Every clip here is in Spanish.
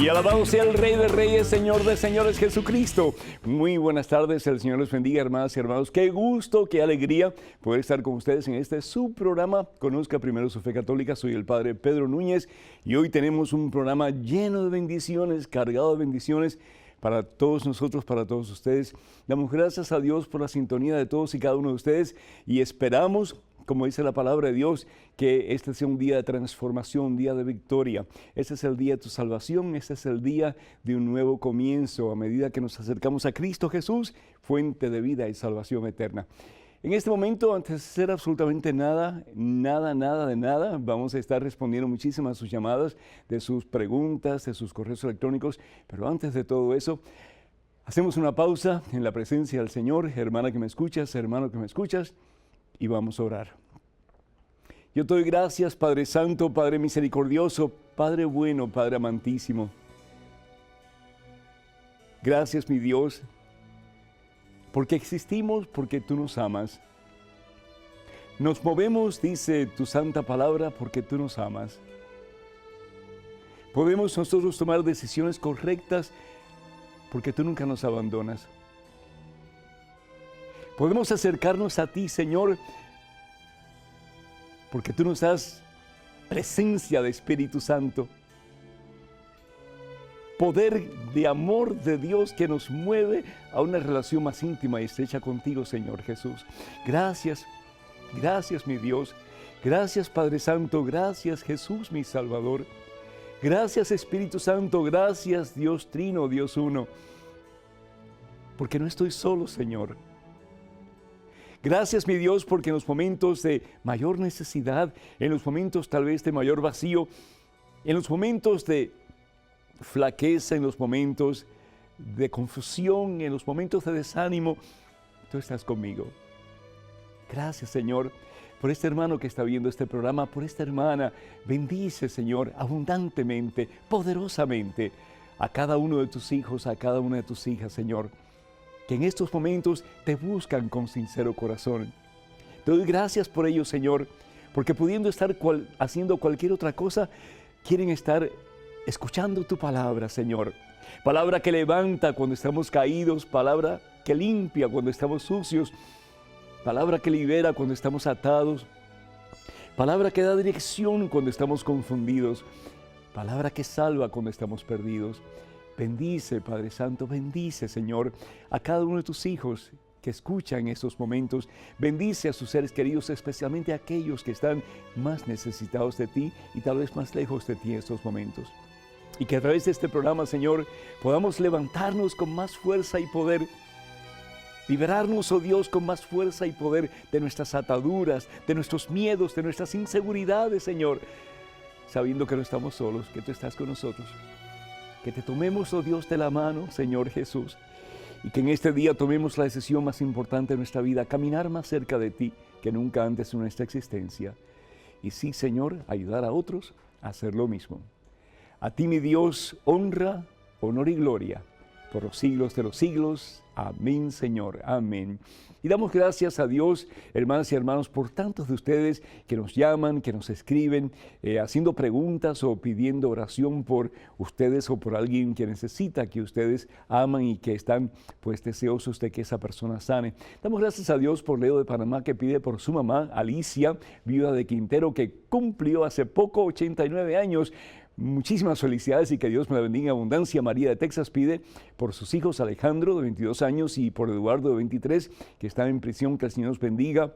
Y alabado sea el Rey de Reyes, Señor de Señores, Jesucristo. Muy buenas tardes, el Señor les bendiga, hermanas y hermanos. Qué gusto, qué alegría poder estar con ustedes en este su programa. Conozca primero su fe católica. Soy el Padre Pedro Núñez y hoy tenemos un programa lleno de bendiciones, cargado de bendiciones para todos nosotros, para todos ustedes. Damos gracias a Dios por la sintonía de todos y cada uno de ustedes y esperamos, como dice la palabra de Dios, que este sea un día de transformación, un día de victoria. Este es el día de tu salvación, este es el día de un nuevo comienzo a medida que nos acercamos a Cristo Jesús, fuente de vida y salvación eterna. En este momento, antes de hacer absolutamente nada, vamos a estar respondiendo muchísimas de sus llamadas, de sus preguntas, de sus correos electrónicos, pero antes de todo eso, hacemos una pausa en la presencia del Señor. Hermana que me escuchas, hermano que me escuchas, y vamos a orar. Yo te doy gracias, Padre Santo, Padre misericordioso, Padre bueno, Padre amantísimo. Gracias, mi Dios, porque existimos, porque tú nos amas. Nos movemos, dice tu santa palabra, porque tú nos amas. Podemos nosotros tomar decisiones correctas porque tú nunca nos abandonas. Podemos acercarnos a ti, Señor, porque tú nos das presencia de Espíritu Santo. Poder de amor de Dios que nos mueve a una relación más íntima y estrecha contigo, Señor Jesús. Gracias, gracias, mi Dios. Gracias, Padre Santo. Gracias, Jesús, mi Salvador. Gracias, Espíritu Santo. Gracias, Dios Trino, Dios Uno. Porque no estoy solo, Señor. Gracias, mi Dios, porque en los momentos de mayor necesidad, en los momentos tal vez de mayor vacío, en los momentos de flaqueza, en los momentos de confusión, en los momentos de desánimo, tú estás conmigo. Gracias, Señor, por este hermano que está viendo este programa, por esta hermana. Bendice, Señor, abundantemente, poderosamente a cada uno de tus hijos, a cada una de tus hijas, Señor, que en estos momentos te buscan con sincero corazón. Te doy gracias por ello, Señor, porque pudiendo estar haciendo cualquier otra cosa, quieren estar escuchando tu palabra, Señor. Palabra que levanta cuando estamos caídos, palabra que limpia cuando estamos sucios, palabra que libera cuando estamos atados, palabra que da dirección cuando estamos confundidos, palabra que salva cuando estamos perdidos. Bendice, Padre Santo, bendice, Señor, a cada uno de tus hijos que escuchan en estos momentos. Bendice a sus seres queridos, especialmente a aquellos que están más necesitados de ti y tal vez más lejos de ti en estos momentos. Y que a través de este programa, Señor, podamos levantarnos con más fuerza y poder, liberarnos, oh Dios, con más fuerza y poder de nuestras ataduras, de nuestros miedos, de nuestras inseguridades, Señor, sabiendo que no estamos solos, que tú estás con nosotros. Que te tomemos, oh Dios, de la mano, Señor Jesús, y que en este día tomemos la decisión más importante de nuestra vida, caminar más cerca de ti que nunca antes en nuestra existencia. Y sí, Señor, ayudar a otros a hacer lo mismo. A ti, mi Dios, honra, honor y gloria por los siglos de los siglos. Amén, Señor. Amén. Y damos gracias a Dios, hermanas y hermanos, por tantos de ustedes que nos llaman, que nos escriben, haciendo preguntas o pidiendo oración por ustedes o por alguien que necesita, que ustedes aman y que están pues deseosos de que esa persona sane. Damos gracias a Dios por Leo de Panamá, que pide por su mamá, Alicia, viuda de Quintero, que cumplió hace poco 89 años. Muchísimas felicidades y que Dios me la bendiga en abundancia. María de Texas pide por sus hijos Alejandro, de 22 años, y por Eduardo, de 23, que están en prisión. Que el Señor los bendiga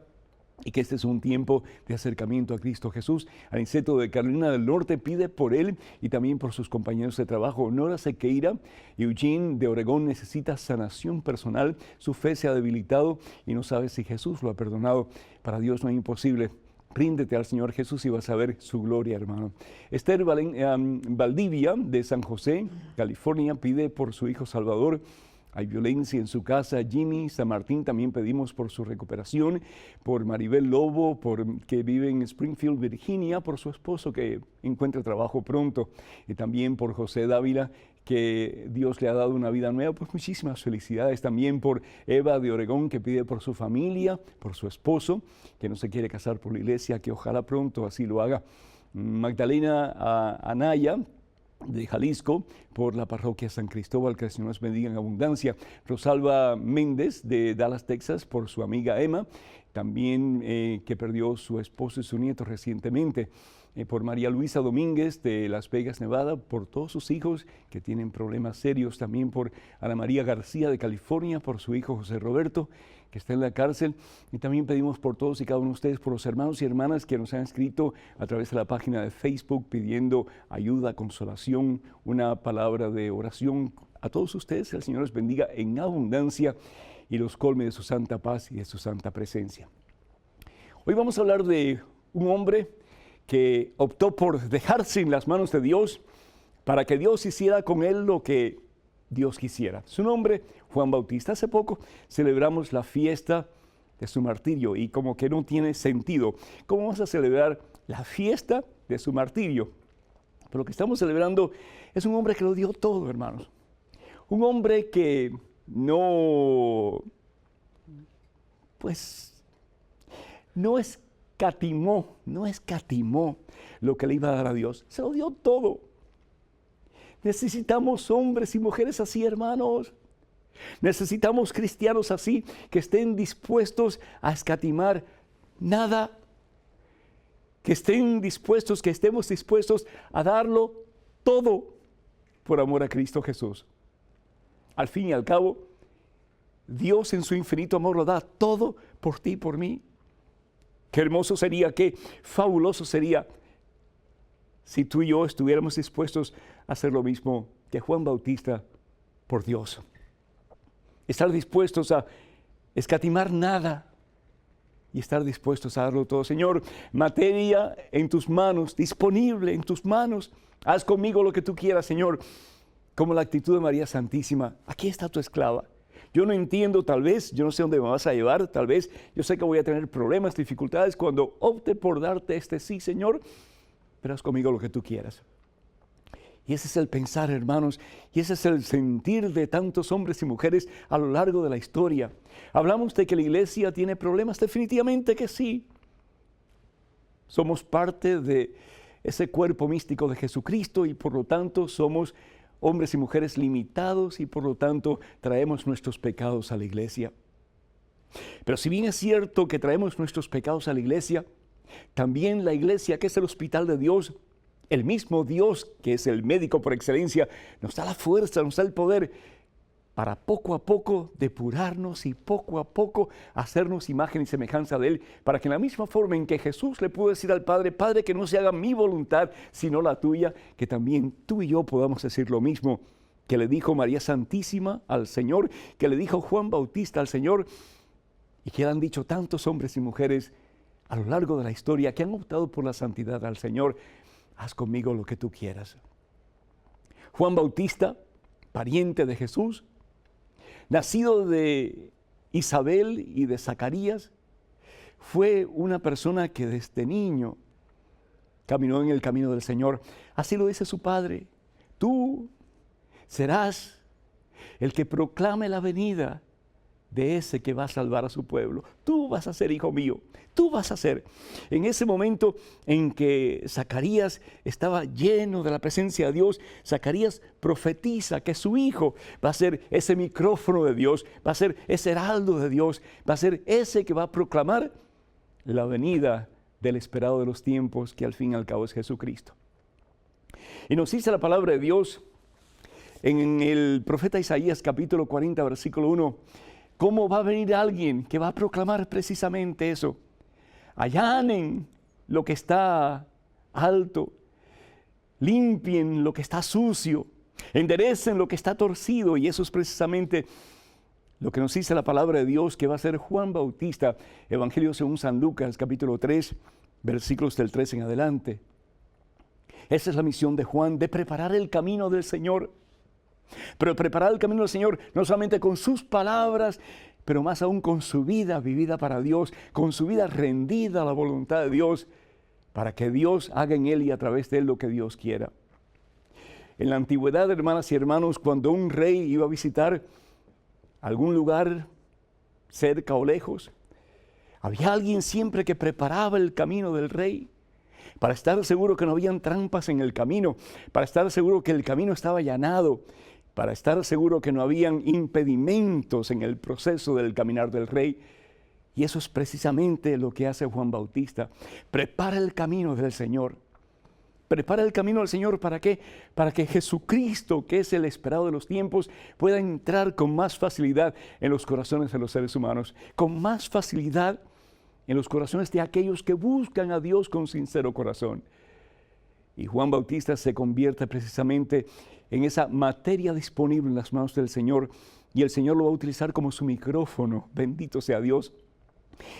y que este es un tiempo de acercamiento a Cristo Jesús. Aniceto de Carolina del Norte pide por él y también por sus compañeros de trabajo. Nora Sequeira y Eugene de Oregón necesita sanación personal. Su fe se ha debilitado y no sabe si Jesús lo ha perdonado. Para Dios no hay imposible. Ríndete al Señor Jesús y vas a ver su gloria, hermano. Esther Valdivia, de San José, California, pide por su hijo Salvador. Hay violencia en su casa. Jimmy San Martín también pedimos por su recuperación. Por Maribel Lobo, que vive en Springfield, Virginia, por su esposo que encuentre trabajo pronto. Y también por José Dávila, que Dios le ha dado una vida nueva. Pues muchísimas felicidades. También por Eva de Oregón, que pide por su familia, por su esposo, que no se quiere casar por la iglesia, que ojalá pronto así lo haga. Magdalena Anaya de Jalisco, por la parroquia San Cristóbal, que el Señor nos bendiga en abundancia. Rosalba Méndez de Dallas, Texas, por su amiga Emma, también que perdió su esposo y su nieto recientemente. Por María Luisa Domínguez de Las Vegas, Nevada, por todos sus hijos que tienen problemas serios, también por Ana María García de California, por su hijo José Roberto, que está en la cárcel, y también pedimos por todos y cada uno de ustedes, por los hermanos y hermanas que nos han escrito a través de la página de Facebook pidiendo ayuda, consolación, una palabra de oración. A todos ustedes, el Señor los bendiga en abundancia y los colme de su santa paz y de su santa presencia. Hoy vamos a hablar de un hombre que optó por dejarse en las manos de Dios para que Dios hiciera con él lo que Dios quisiera. Su nombre, Juan Bautista. Hace poco celebramos la fiesta de su martirio y como que no tiene sentido. ¿Cómo vamos a celebrar la fiesta de su martirio? Pero lo que estamos celebrando es un hombre que lo dio todo, hermanos. Un hombre que no escatimó lo que le iba a dar a Dios. Se lo dio todo. Necesitamos hombres y mujeres así, hermanos. Necesitamos cristianos así, que estén dispuestos a escatimar nada, que estemos dispuestos a darlo todo por amor a Cristo Jesús. Al fin y al cabo, Dios en su infinito amor lo da todo por ti y por mí. Qué hermoso sería, qué fabuloso sería si tú y yo estuviéramos dispuestos a hacer lo mismo que Juan Bautista por Dios. Estar dispuestos a escatimar nada y estar dispuestos a darlo todo. Señor, materia en tus manos, disponible en tus manos. Haz conmigo lo que tú quieras, Señor. Como la actitud de María Santísima. Aquí está tu esclava. Yo no entiendo, tal vez, yo no sé dónde me vas a llevar, tal vez, yo sé que voy a tener problemas, dificultades cuando opte por darte este sí, Señor, pero haz conmigo lo que tú quieras. Y ese es el pensar, hermanos, y ese es el sentir de tantos hombres y mujeres a lo largo de la historia. Hablamos de que la iglesia tiene problemas, definitivamente que sí. Somos parte de ese cuerpo místico de Jesucristo y por lo tanto somos hombres y mujeres limitados y por lo tanto traemos nuestros pecados a la iglesia. Pero si bien es cierto que traemos nuestros pecados a la iglesia, también la iglesia, que es el hospital de Dios, el mismo Dios que es el médico por excelencia, nos da la fuerza, nos da el poder para poco a poco depurarnos y poco a poco hacernos imagen y semejanza de Él, para que en la misma forma en que Jesús le pudo decir al Padre, Padre, que no se haga mi voluntad, sino la tuya, que también tú y yo podamos decir lo mismo que le dijo María Santísima al Señor, que le dijo Juan Bautista al Señor, y que han dicho tantos hombres y mujeres a lo largo de la historia que han optado por la santidad al Señor. Haz conmigo lo que tú quieras. Juan Bautista, pariente de Jesús, nacido de Isabel y de Zacarías, fue una persona que desde niño caminó en el camino del Señor. Así lo dice su padre. Tú serás el que proclame la venida de ese que va a salvar a su pueblo. Tú vas a ser hijo mío, tú vas a ser. En ese momento en que Zacarías estaba lleno de la presencia de Dios, Zacarías profetiza que su hijo va a ser ese micrófono de Dios, va a ser ese heraldo de Dios, va a ser ese que va a proclamar la venida del esperado de los tiempos, que al fin y al cabo es Jesucristo. Y nos dice la palabra de Dios en el profeta Isaías capítulo 40, versículo 1, cómo va a venir alguien que va a proclamar precisamente eso. Allanen lo que está alto, limpien lo que está sucio, enderecen lo que está torcido, y eso es precisamente lo que nos dice la palabra de Dios que va a ser Juan Bautista, Evangelio según San Lucas, capítulo 3, versículos del 3 en adelante. Esa es la misión de Juan, de preparar el camino del Señor. Pero preparar el camino del Señor no solamente con sus palabras, pero más aún con su vida vivida para Dios, con su vida rendida a la voluntad de Dios, para que Dios haga en él y a través de él lo que Dios quiera. En la antigüedad, hermanas y hermanos, cuando un rey iba a visitar algún lugar cerca o lejos, había alguien siempre que preparaba el camino del rey. para estar seguro que no habían trampas en el camino, para estar seguro que el camino estaba allanado, para estar seguro que no habían impedimentos en el proceso del caminar del Rey. Y eso es precisamente lo que hace Juan Bautista. Prepara el camino del Señor. Prepara el camino del Señor, ¿para qué? Para que Jesucristo, que es el esperado de los tiempos, pueda entrar con más facilidad en los corazones de los seres humanos, con más facilidad en los corazones de aquellos que buscan a Dios con sincero corazón. Y Juan Bautista se convierte precisamente en esa materia disponible en las manos del Señor, y el Señor lo va a utilizar como su micrófono, bendito sea Dios.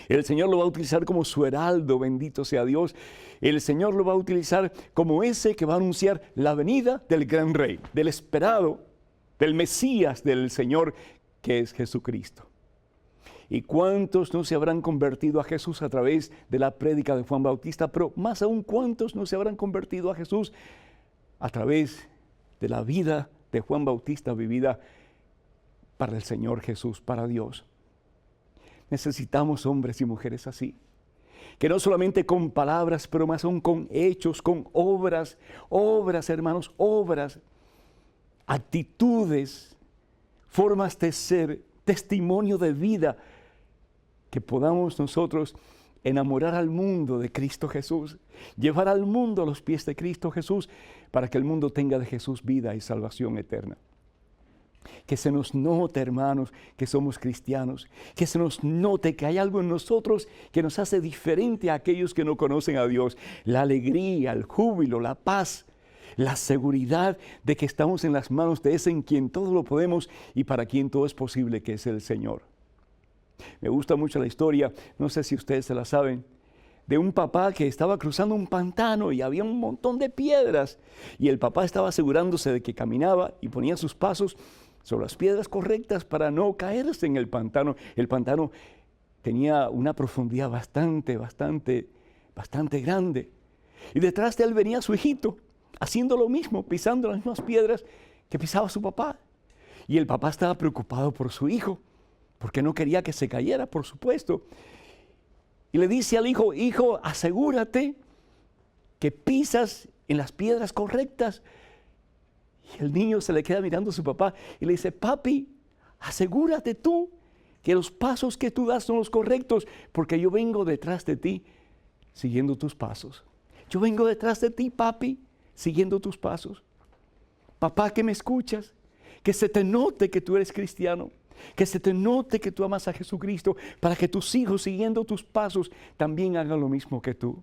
El Señor lo va a utilizar como su heraldo, bendito sea Dios. El Señor lo va a utilizar como ese que va a anunciar la venida del gran Rey, del esperado, del Mesías del Señor, que es Jesucristo. ¿Y cuántos no se habrán convertido a Jesús a través de la prédica de Juan Bautista? Pero más aún, ¿cuántos no se habrán convertido a Jesús a través de la vida de Juan Bautista vivida para el Señor Jesús, para Dios? Necesitamos hombres y mujeres así, que no solamente con palabras, pero más aún con hechos, con obras, hermanos, obras, actitudes, formas de ser, testimonio de vida, que podamos nosotros enamorar al mundo de Cristo Jesús, llevar al mundo a los pies de Cristo Jesús, para que el mundo tenga de Jesús vida y salvación eterna. Que se nos note, hermanos, que somos cristianos, que se nos note que hay algo en nosotros que nos hace diferente a aquellos que no conocen a Dios. La alegría, el júbilo, la paz, la seguridad de que estamos en las manos de ese en quien todo lo podemos y para quien todo es posible, que es el Señor. Me gusta mucho la historia, no sé si ustedes se la saben, de un papá que estaba cruzando un pantano y había un montón de piedras, y el papá estaba asegurándose de que caminaba y ponía sus pasos sobre las piedras correctas para no caerse en el pantano. El pantano tenía una profundidad bastante grande. Y detrás de él venía su hijito, haciendo lo mismo, pisando las mismas piedras que pisaba su papá. Y el papá estaba preocupado por su hijo, porque no quería que se cayera, por supuesto. Y le dice al hijo: hijo, asegúrate que pisas en las piedras correctas. Y el niño se le queda mirando a su papá y le dice: papi, asegúrate tú que los pasos que tú das son los correctos, porque yo vengo detrás de ti siguiendo tus pasos. Yo vengo detrás de ti, papi, siguiendo tus pasos. Papá, que me escuchas, que se te note que tú eres cristiano, que se te note que tú amas a Jesucristo, para que tus hijos, siguiendo tus pasos, también hagan lo mismo que tú.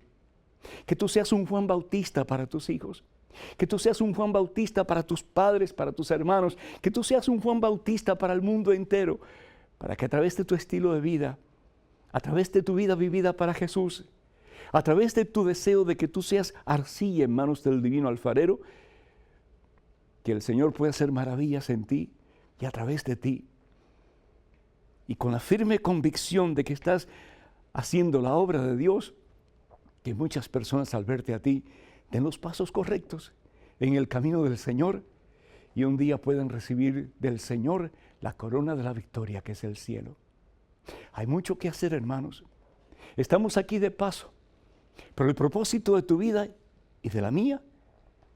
Que tú seas un Juan Bautista para tus hijos. Que tú seas un Juan Bautista para tus padres, para tus hermanos. Que tú seas un Juan Bautista para el mundo entero. Para que a través de tu estilo de vida, a través de tu vida vivida para Jesús, a través de tu deseo de que tú seas arcilla en manos del divino alfarero, que el Señor pueda hacer maravillas en ti y a través de ti. Y con la firme convicción de que estás haciendo la obra de Dios, que muchas personas al verte a ti den los pasos correctos en el camino del Señor y un día puedan recibir del Señor la corona de la victoria, que es el cielo. Hay mucho que hacer, hermanos. Estamos aquí de paso, pero el propósito de tu vida y de la mía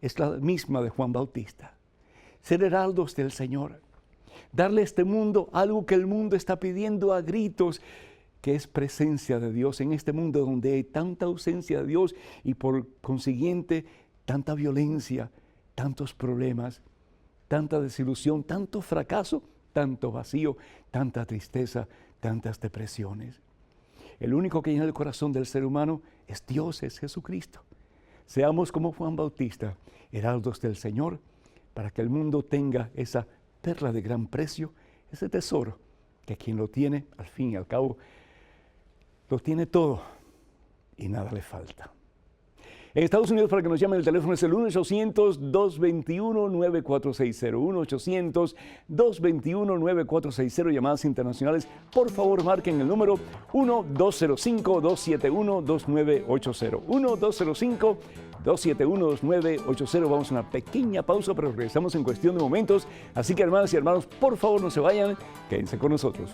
es la misma de Juan Bautista: ser heraldos del Señor, darle a este mundo algo que el mundo está pidiendo a gritos, que es presencia de Dios en este mundo donde hay tanta ausencia de Dios y por consiguiente tanta violencia, tantos problemas, tanta desilusión, tanto fracaso, tanto vacío, tanta tristeza, tantas depresiones. El único que llena el corazón del ser humano es Dios, es Jesucristo. Seamos como Juan Bautista, heraldos del Señor, para que el mundo tenga esa perla de gran precio, ese tesoro, que quien lo tiene, al fin y al cabo, lo tiene todo y nada le falta. En Estados Unidos, para que nos llamen, el teléfono es el 1-800-221-9460. 1-800-221-9460, llamadas internacionales. Por favor, marquen el número 1-205-271-2980. 1-205-271-2980. Vamos a una pequeña pausa, pero regresamos en cuestión de momentos. Así que, hermanas y hermanos, por favor, no se vayan, quédense con nosotros.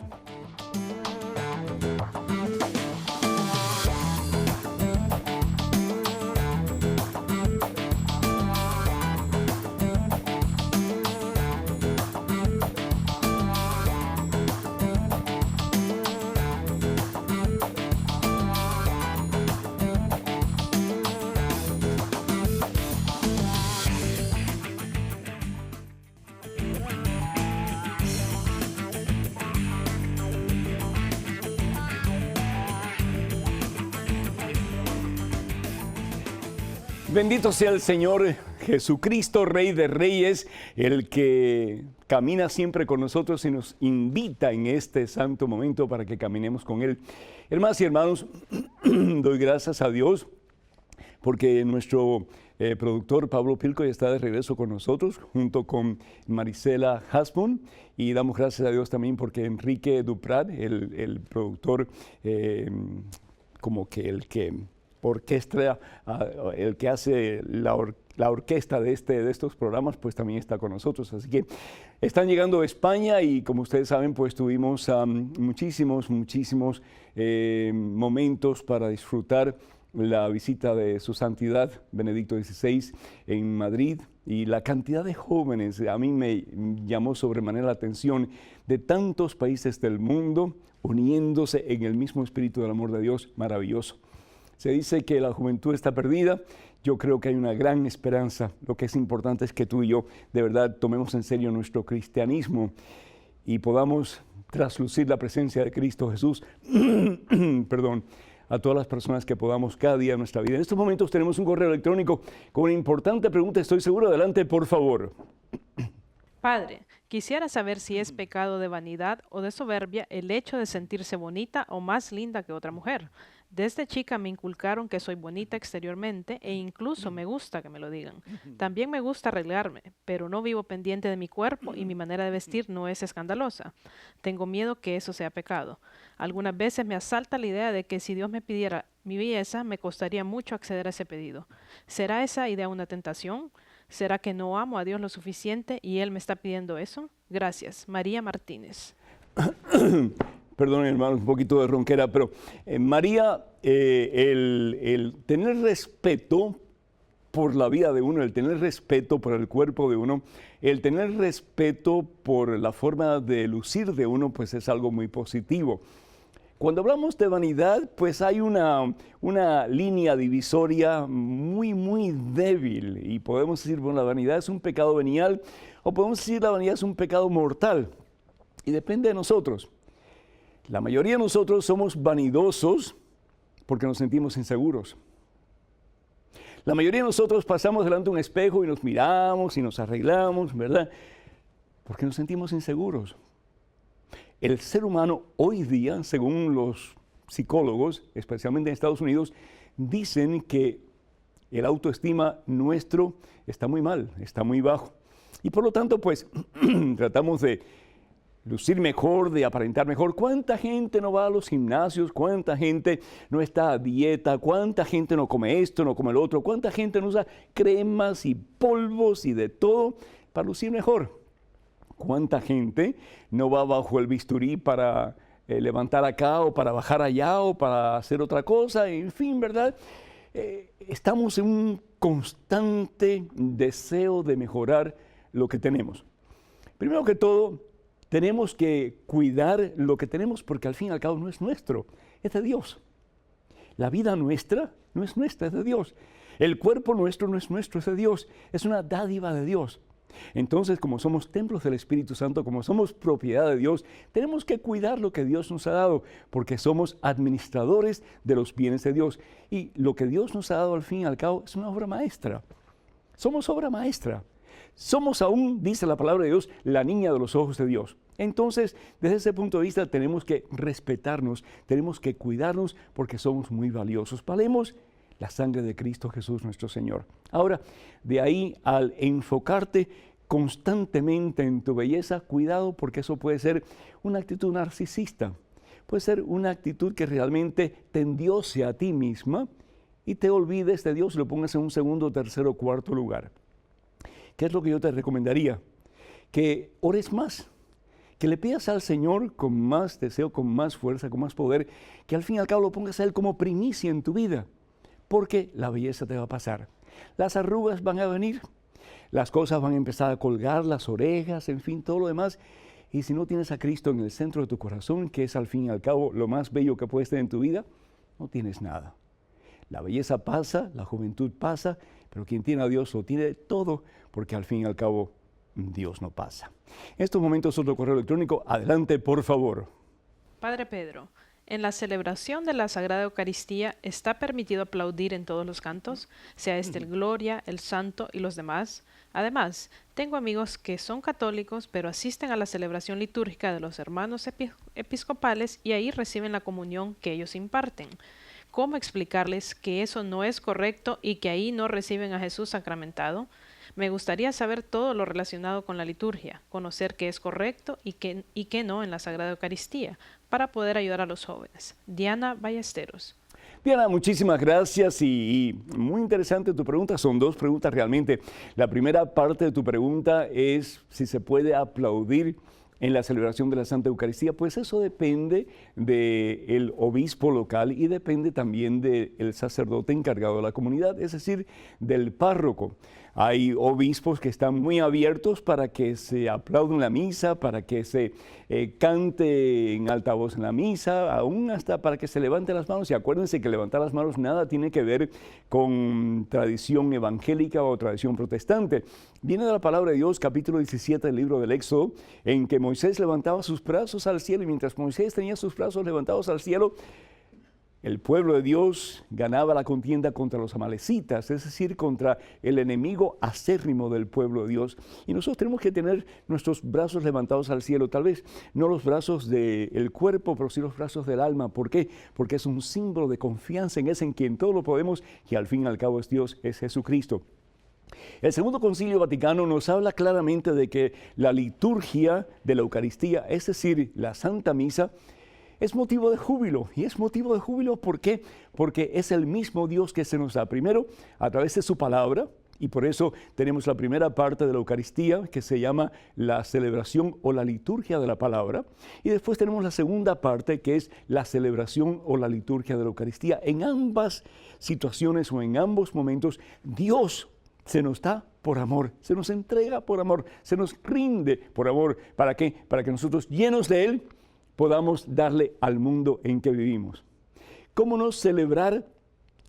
Bendito sea el Señor Jesucristo, Rey de Reyes, el que camina siempre con nosotros y nos invita en este santo momento para que caminemos con Él. Hermanas y hermanos, doy gracias a Dios porque nuestro productor Pablo Pilco ya está de regreso con nosotros, junto con Marisela Hasbun, y damos gracias a Dios también porque Enrique Duprat, el productor, como que el que orquestra, el que hace la orquesta de estos programas, pues también está con nosotros. Así que están llegando a España y como ustedes saben, pues tuvimos muchísimos momentos para disfrutar la visita de su santidad Benedicto XVI en Madrid, y la cantidad de jóvenes a mí me llamó sobremanera la atención, de tantos países del mundo uniéndose en el mismo espíritu del amor de Dios. Maravilloso. Se dice que la juventud está perdida. Yo creo que hay una gran esperanza. Lo que es importante es que tú y yo de verdad tomemos en serio nuestro cristianismo y podamos traslucir la presencia de Cristo Jesús perdón, a todas las personas que podamos cada día de nuestra vida. En estos momentos tenemos un correo electrónico con una importante pregunta, estoy seguro. Adelante, por favor. Padre, quisiera saber si es pecado de vanidad o de soberbia el hecho de sentirse bonita o más linda que otra mujer. Desde chica me inculcaron que soy bonita exteriormente e incluso me gusta que me lo digan. También me gusta arreglarme, pero no vivo pendiente de mi cuerpo y mi manera de vestir no es escandalosa. Tengo miedo que eso sea pecado. Algunas veces me asalta la idea de que si Dios me pidiera mi belleza, me costaría mucho acceder a ese pedido. ¿Será esa idea una tentación? ¿Será que no amo a Dios lo suficiente y Él me está pidiendo eso? Gracias. María Martínez. Perdón, hermano, un poquito de ronquera, pero María, el tener respeto por la vida de uno, el tener respeto por el cuerpo de uno, el tener respeto por la forma de lucir de uno, pues es algo muy positivo. Cuando hablamos de vanidad, pues hay una línea divisoria muy débil, y podemos decir, bueno, la vanidad es un pecado venial, o podemos decir la vanidad es un pecado mortal, y depende de nosotros. La mayoría de nosotros somos vanidosos porque nos sentimos inseguros. La mayoría de nosotros pasamos delante de un espejo y nos miramos y nos arreglamos, ¿verdad? Porque nos sentimos inseguros. El ser humano hoy día, según los psicólogos, especialmente en Estados Unidos, dicen que el autoestima nuestro está muy mal, está muy bajo. Y por lo tanto, pues, tratamos de lucir mejor, de aparentar mejor. ¿Cuánta gente no va a los gimnasios? ¿Cuánta gente no está a dieta? ¿Cuánta gente no come esto, no come lo otro? ¿Cuánta gente no usa cremas y polvos y de todo para lucir mejor? ¿Cuánta gente no va bajo el bisturí para levantar acá o para bajar allá o para hacer otra cosa? En fin, ¿verdad? Estamos en un constante deseo de mejorar lo que tenemos. Primero que todo, tenemos que cuidar lo que tenemos porque al fin y al cabo no es nuestro, es de Dios. La vida nuestra no es nuestra, es de Dios. El cuerpo nuestro no es nuestro, es de Dios. Es una dádiva de Dios. Entonces, como somos templos del Espíritu Santo, como somos propiedad de Dios, tenemos que cuidar lo que Dios nos ha dado, porque somos administradores de los bienes de Dios. Y lo que Dios nos ha dado al fin y al cabo es una obra maestra. Somos obra maestra. Somos aún, dice la palabra de Dios, la niña de los ojos de Dios. Entonces, desde ese punto de vista, tenemos que respetarnos, tenemos que cuidarnos porque somos muy valiosos. Valemos la sangre de Cristo Jesús nuestro Señor. Ahora, de ahí al enfocarte constantemente en tu belleza, cuidado porque eso puede ser una actitud narcisista. Puede ser una actitud que realmente te endiose a ti misma y te olvides de Dios y lo pongas en un segundo, tercero, cuarto lugar. ¿Qué es lo que yo te recomendaría? Que ores más, que le pidas al Señor con más deseo, con más fuerza, con más poder, que al fin y al cabo lo pongas a Él como primicia en tu vida, porque la belleza te va a pasar. Las arrugas van a venir, las cosas van a empezar a colgar, las orejas, en fin, todo lo demás. Y si no tienes a Cristo en el centro de tu corazón, que es al fin y al cabo lo más bello que puedes tener en tu vida, no tienes nada. La belleza pasa, la juventud pasa, pero quien tiene a Dios lo tiene todo, porque al fin y al cabo Dios no pasa. En estos momentos otro correo electrónico. Adelante, por favor. Padre Pedro, En la celebración de la Sagrada Eucaristía, ¿está permitido aplaudir en todos los cantos, sea este el Gloria, el Santo y los demás? Además, tengo amigos que son católicos, pero asisten a la celebración litúrgica de los hermanos episcopales y ahí reciben la comunión que ellos imparten. ¿Cómo explicarles que eso no es correcto y que ahí no reciben a Jesús sacramentado? Me gustaría saber todo lo relacionado con la liturgia, conocer qué es correcto y qué no en la Sagrada Eucaristía, para poder ayudar a los jóvenes. Diana Ballesteros. Diana, muchísimas gracias y muy interesante tu pregunta. Son dos preguntas realmente. La primera parte de tu pregunta es si se puede aplaudir en la celebración de la Santa Eucaristía. Pues eso depende del obispo local y depende también del sacerdote encargado de la comunidad, es decir, del párroco. Hay obispos que están muy abiertos para que se aplaude en la misa, para que se cante en alta voz en la misa, aún hasta para que se levante las manos. Y acuérdense que levantar las manos nada tiene que ver con tradición evangélica o tradición protestante. Viene de la palabra de Dios, capítulo 17 del libro del Éxodo, en que Moisés levantaba sus brazos al cielo y mientras Moisés tenía sus brazos levantados al cielo, el pueblo de Dios ganaba la contienda contra los amalecitas, es decir, contra el enemigo acérrimo del pueblo de Dios. Y nosotros tenemos que tener nuestros brazos levantados al cielo, tal vez no los brazos del cuerpo, pero sí los brazos del alma. ¿Por qué? Porque es un símbolo de confianza en ese en quien todo lo podemos y al fin y al cabo es Dios, es Jesucristo. El Segundo Concilio Vaticano nos habla claramente de que la liturgia de la Eucaristía, es decir, la Santa Misa, es motivo de júbilo. ¿Y es motivo de júbilo por qué? Porque es el mismo Dios que se nos da primero a través de su palabra, y por eso tenemos la primera parte de la Eucaristía que se llama la celebración o la liturgia de la palabra, y después tenemos la segunda parte que es la celebración o la liturgia de la Eucaristía. En ambas situaciones o en ambos momentos, Dios se nos da por amor, se nos entrega por amor, se nos rinde por amor. ¿Para qué? Para que nosotros, llenos de Él, podamos darle al mundo en que vivimos. ¿Cómo no celebrar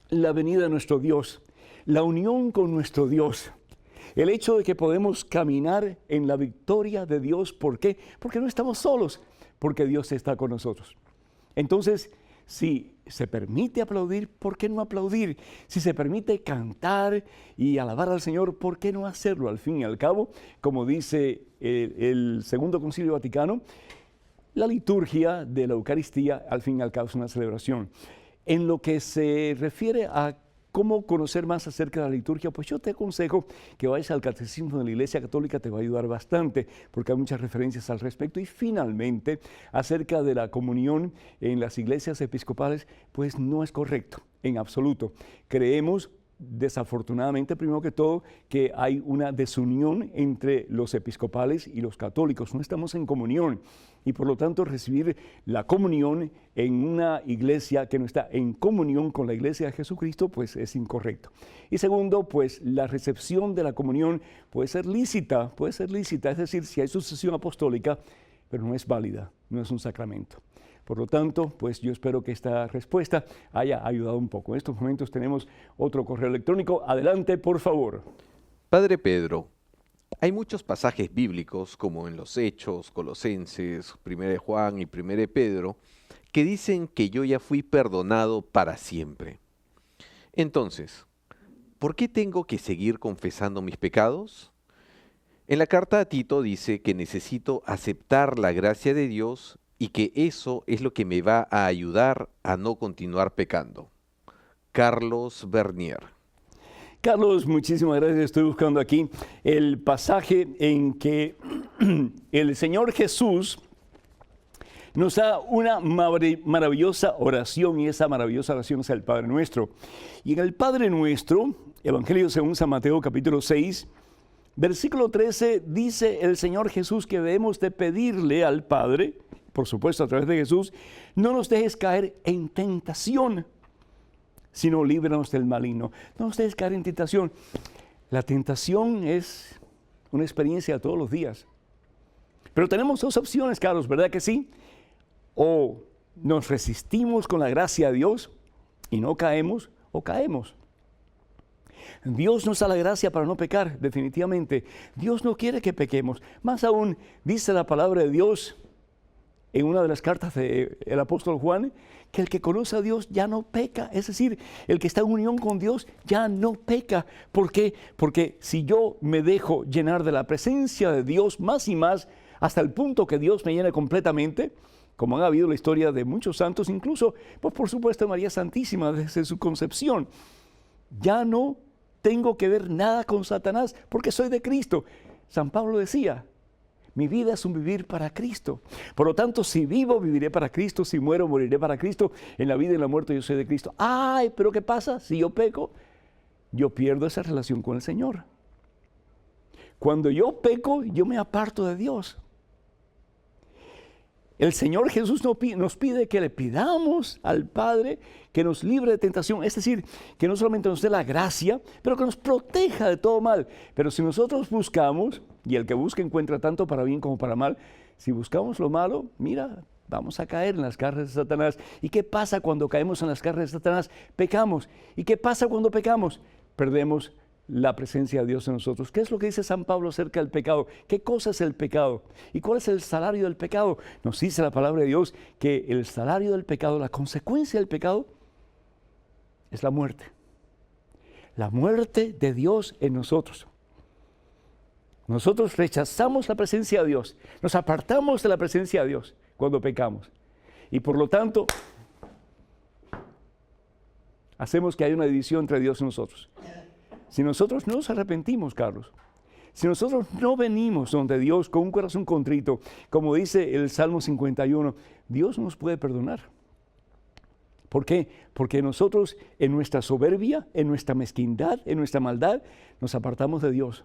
la venida de nuestro Dios, la unión con nuestro Dios? El hecho de que podemos caminar en la victoria de Dios. ¿Por qué? Porque no estamos solos, porque Dios está con nosotros. Entonces, si se permite aplaudir, ¿por qué no aplaudir? Si se permite cantar y alabar al Señor, ¿por qué no hacerlo? Al fin y al cabo, como dice el Segundo Concilio Vaticano, la liturgia de la Eucaristía, al fin y al cabo, es una celebración. En lo que se refiere a cómo conocer más acerca de la liturgia, pues yo te aconsejo que vayas al Catecismo de la Iglesia Católica, te va a ayudar bastante, porque hay muchas referencias al respecto. Y finalmente, acerca de la comunión en las iglesias episcopales, pues no es correcto, en absoluto. Creemos, desafortunadamente, primero que todo, que hay una desunión entre los episcopales y los católicos. No estamos en comunión y por lo tanto recibir la comunión en una iglesia que no está en comunión con la iglesia de Jesucristo, pues es incorrecto. Y segundo, pues la recepción de la comunión puede ser lícita, es decir, si hay sucesión apostólica, pero no es válida, no es un sacramento. Por lo tanto, pues yo espero que esta respuesta haya ayudado un poco. En estos momentos tenemos otro correo electrónico. Adelante, por favor. Padre Pedro, hay muchos pasajes bíblicos, como en los Hechos, Colosenses, 1 de Juan y 1 de Pedro, que dicen que yo ya fui perdonado para siempre. Entonces, ¿por qué tengo que seguir confesando mis pecados? En la carta a Tito dice que necesito aceptar la gracia de Dios y que eso es lo que me va a ayudar a no continuar pecando. Carlos Bernier. Carlos, muchísimas gracias. Estoy buscando aquí el pasaje en que el Señor Jesús nos da una maravillosa oración, y esa maravillosa oración es el Padre Nuestro. Y en el Padre Nuestro, Evangelio según San Mateo, capítulo 6, versículo 13, dice el Señor Jesús que debemos de pedirle al Padre, por supuesto a través de Jesús, no nos dejes caer en tentación, sino líbranos del maligno. No nos dejes caer en tentación. La tentación es una experiencia de todos los días. Pero tenemos dos opciones, Carlos, ¿verdad que sí? O nos resistimos con la gracia de Dios y no caemos, o caemos. Dios nos da la gracia para no pecar, definitivamente. Dios no quiere que pequemos. Más aún, dice la palabra de Dios, en una de las cartas del apóstol Juan, que el que conoce a Dios ya no peca. Es decir, el que está en unión con Dios ya no peca. ¿Por qué? Porque si yo me dejo llenar de la presencia de Dios más y más, hasta el punto que Dios me llene completamente, como ha habido la historia de muchos santos, incluso, pues por supuesto, María Santísima desde su concepción, ya no tengo que ver nada con Satanás porque soy de Cristo. San Pablo decía, mi vida es un vivir para Cristo. Por lo tanto, si vivo, viviré para Cristo. Si muero, moriré para Cristo. En la vida y en la muerte yo soy de Cristo. ¡Ay! ¿Pero qué pasa? Si yo peco, yo pierdo esa relación con el Señor. Cuando yo peco, yo me aparto de Dios. El Señor Jesús nos pide que le pidamos al Padre que nos libre de tentación, es decir, que no solamente nos dé la gracia, pero que nos proteja de todo mal. Pero si nosotros buscamos, y el que busca encuentra tanto para bien como para mal, si buscamos lo malo, mira, vamos a caer en las garras de Satanás. ¿Y qué pasa cuando caemos en las garras de Satanás? Pecamos. ¿Y qué pasa cuando pecamos? Perdemos la presencia de Dios en nosotros. ¿Qué es lo que dice San Pablo acerca del pecado? ¿Qué cosa es el pecado? ¿Y cuál es el salario del pecado? Nos dice la palabra de Dios que el salario del pecado, la consecuencia del pecado, es la muerte. La muerte de Dios en nosotros. Nosotros rechazamos la presencia de Dios. Nos apartamos de la presencia de Dios cuando pecamos. Y por lo tanto, hacemos que haya una división entre Dios y nosotros. Si nosotros no nos arrepentimos, Carlos, si nosotros no venimos donde Dios con un corazón contrito, como dice el Salmo 51, Dios nos puede perdonar. ¿Por qué? Porque nosotros en nuestra soberbia, en nuestra mezquindad, en nuestra maldad, nos apartamos de Dios.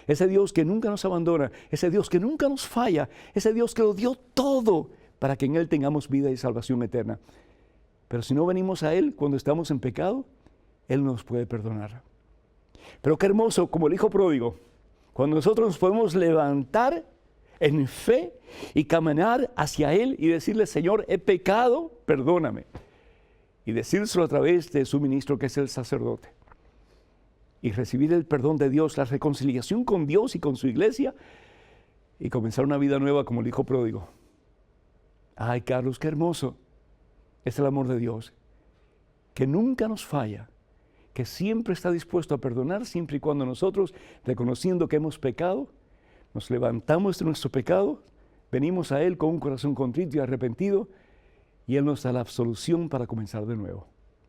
Ese Dios que nunca nos abandona, ese Dios que nunca nos falla, ese Dios que lo dio todo para que en Él tengamos vida y salvación eterna. Pero si no venimos a Él cuando estamos en pecado, Él nos puede perdonar. Pero qué hermoso, como el hijo pródigo, cuando nosotros nos podemos levantar en fe y caminar hacia Él y decirle, Señor, he pecado, perdóname. Y decírselo a través de su ministro, que es el sacerdote. Y recibir el perdón de Dios, la reconciliación con Dios y con su iglesia, y comenzar una vida nueva como el hijo pródigo. Ay, Carlos, qué hermoso es el amor de Dios, que nunca nos falla, que siempre está dispuesto a perdonar, siempre y cuando nosotros, reconociendo que hemos pecado, nos levantamos de nuestro pecado, venimos a Él con un corazón contrito y arrepentido, y Él nos da la absolución para comenzar de nuevo.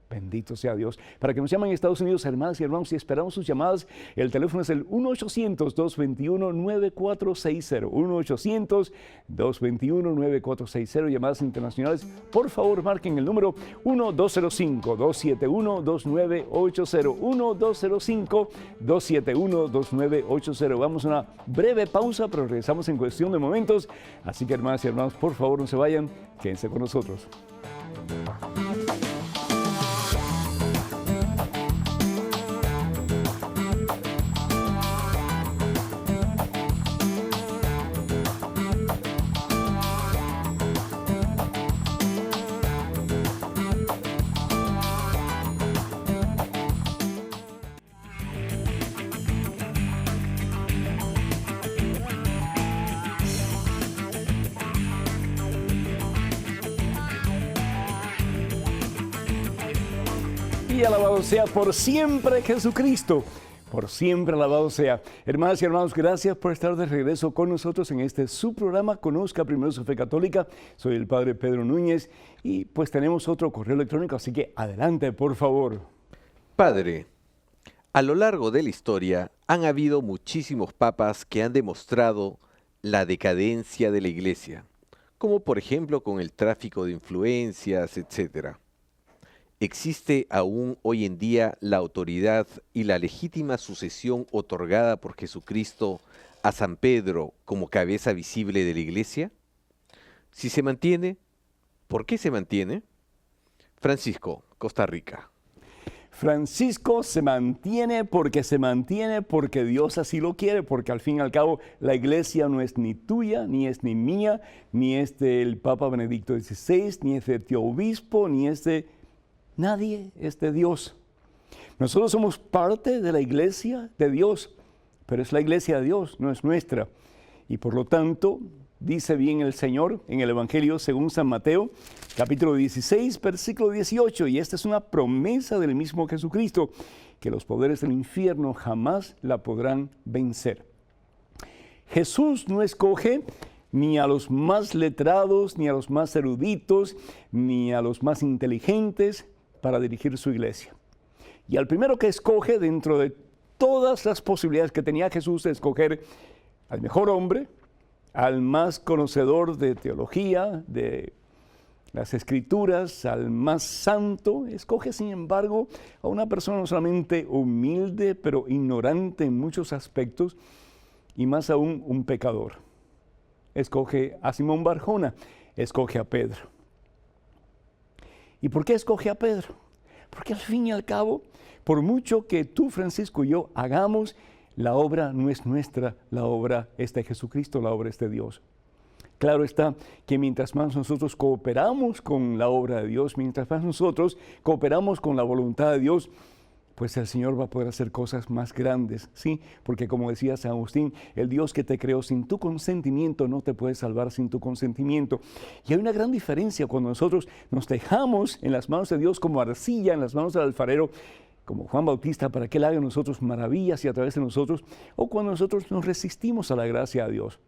Bendito sea Dios. Para que nos llamen en Estados Unidos, hermanas y hermanos, y esperamos sus llamadas, el teléfono es el 1-800-221-9460. 1-800-221-9460. Llamadas internacionales, por favor, marquen el número 1-205-271-2980. 1-205-271-2980. Vamos a una breve pausa, pero regresamos en cuestión de momentos. Así que, hermanas y hermanos, por favor, no se vayan, quédense con nosotros. Y alabado sea por siempre Jesucristo, por siempre alabado sea. Hermanas y hermanos, gracias por estar de regreso con nosotros en este su programa, Conozca Primero su Fe Católica. Soy el Padre Pedro Núñez y pues tenemos otro correo electrónico, así que adelante, por favor. Padre, a lo largo de la historia han habido muchísimos papas que han demostrado la decadencia de la Iglesia, como por ejemplo con el tráfico de influencias, etc. ¿Existe aún hoy en día la autoridad y la legítima sucesión otorgada por Jesucristo a San Pedro como cabeza visible de la Iglesia? Si se mantiene, ¿por qué se mantiene? Francisco, Costa Rica. Francisco se mantiene porque Dios así lo quiere, porque al fin y al cabo la iglesia no es ni tuya, ni es ni mía, ni es del Papa Benedicto XVI, ni es de tío obispo, ni es de... Nadie es de Dios. Nosotros somos parte de la iglesia de Dios, pero es la iglesia de Dios, no es nuestra. Y por lo tanto, Dice bien el Señor en el Evangelio según San Mateo, capítulo 16, versículo 18, y esta es una promesa del mismo Jesucristo, que los poderes del infierno jamás la podrán vencer. Jesús no escoge ni a los más letrados, ni a los más eruditos, ni a los más inteligentes para dirigir su iglesia. Y al primero que escoge dentro de todas las posibilidades que tenía Jesús de escoger al mejor hombre, al más conocedor de teología, de las escrituras, al más santo, escoge sin embargo a una persona no solamente humilde, pero ignorante en muchos aspectos, y más aún un pecador. Escoge a Simón Barjona, escoge a Pedro. ¿Y por qué escoge a Pedro? Porque al fin y al cabo, por mucho que tú, Francisco, y yo hagamos, la obra no es nuestra, la obra es de Jesucristo, la obra es de Dios. Claro está que mientras más nosotros cooperamos con la obra de Dios, mientras más nosotros cooperamos con la voluntad de Dios, pues el Señor va a poder hacer cosas más grandes, ¿sí? Porque como decía San Agustín, el Dios que te creó sin tu consentimiento no te puede salvar sin tu consentimiento. Y hay una gran diferencia cuando nosotros nos dejamos en las manos de Dios como arcilla, en las manos del alfarero, como Juan Bautista, para que Él haga en nosotros maravillas y a través de nosotros, o cuando nosotros nos resistimos a la gracia de Dios.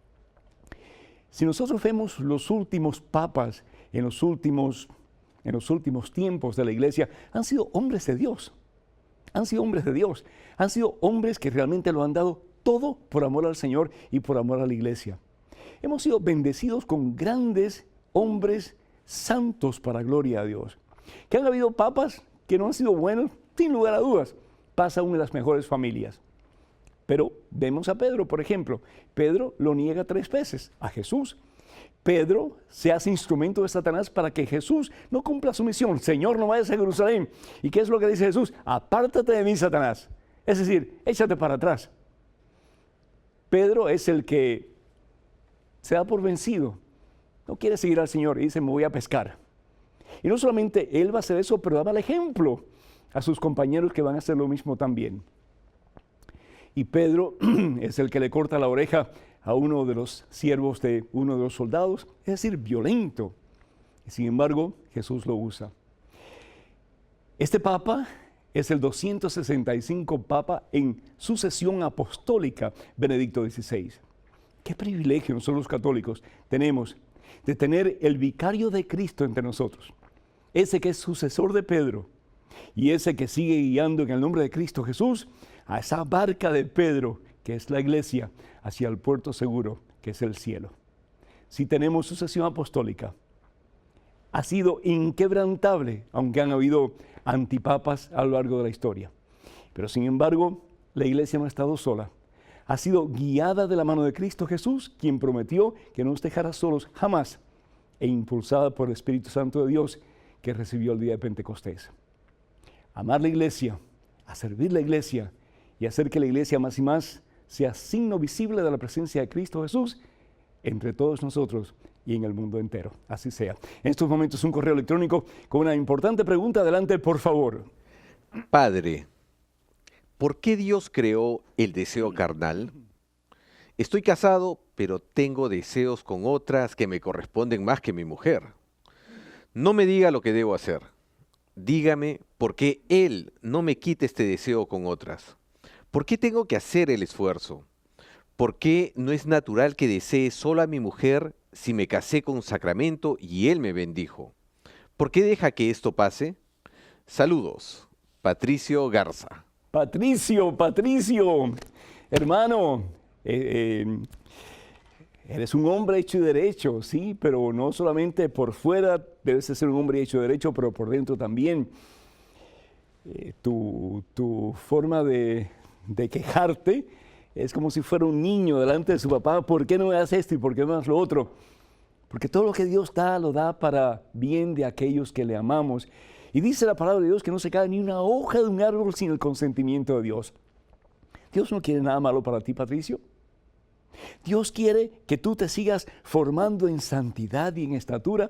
Si nosotros vemos los últimos papas en los últimos tiempos de la iglesia, han sido hombres de Dios. Han sido hombres de Dios. Han sido hombres que realmente lo han dado todo por amor al Señor y por amor a la iglesia. Hemos sido bendecidos con grandes hombres santos para gloria a Dios. Que han habido papas que no han sido buenos, sin lugar a dudas. Pasa aún en las mejores familias. Pero vemos a Pedro, por ejemplo. Pedro lo niega 3 veces a Jesús. Pedro se hace instrumento de Satanás para que Jesús no cumpla su misión. Señor, no vayas a Jerusalén. ¿Y qué es lo que dice Jesús? Apártate de mí, Satanás. Es decir, échate para atrás. Pedro es el que se da por vencido. No quiere seguir al Señor y dice, me voy a pescar. Y no solamente él va a hacer eso, pero da el ejemplo a sus compañeros que van a hacer lo mismo también. Y Pedro es el que le corta la oreja a uno de los siervos de uno de los soldados, es decir, violento. Y sin embargo, Jesús lo usa. Este papa es el 265 papa en sucesión apostólica, Benedicto XVI. Qué privilegio nosotros los católicos tenemos de tener el vicario de Cristo entre nosotros. Ese que es sucesor de Pedro y ese que sigue guiando en el nombre de Cristo Jesús a esa barca de Pedro, que es la iglesia, hacia el puerto seguro, que es el cielo. Si tenemos sucesión apostólica, ha sido inquebrantable, aunque han habido antipapas a lo largo de la historia. Pero sin embargo, la iglesia no ha estado sola. Ha sido guiada de la mano de Cristo Jesús, quien prometió que no nos dejara solos jamás, e impulsada por el Espíritu Santo de Dios, que recibió el día de Pentecostés. Amar la iglesia, a servir la iglesia y hacer que la iglesia más y más sea signo visible de la presencia de Cristo Jesús entre todos nosotros y en el mundo entero. Así sea. En estos momentos un correo electrónico con una importante pregunta. Adelante, por favor. Padre, ¿por qué Dios creó el deseo carnal? Estoy casado, pero tengo deseos con otras que me corresponden más que mi mujer. No me diga lo que debo hacer. Dígame por qué Él no me quita este deseo con otras. ¿Por qué tengo que hacer el esfuerzo? ¿Por qué no es natural que desee solo a mi mujer si me casé con sacramento y Él me bendijo? ¿Por qué deja que esto pase? Saludos, Patricio Garza. Patricio, hermano, eres un hombre hecho y derecho, sí, pero no solamente por fuera debes de ser un hombre hecho y derecho, pero por dentro también. Tu forma de quejarte es como si fuera un niño delante de su papá. ¿Por qué no me das esto y por qué no me das lo otro? Porque todo lo que Dios da, lo da para bien de aquellos que le amamos. Y dice la palabra de Dios que no se cae ni una hoja de un árbol sin el consentimiento de Dios. Dios no quiere nada malo para ti, Patricio. Dios quiere que tú te sigas formando en santidad y en estatura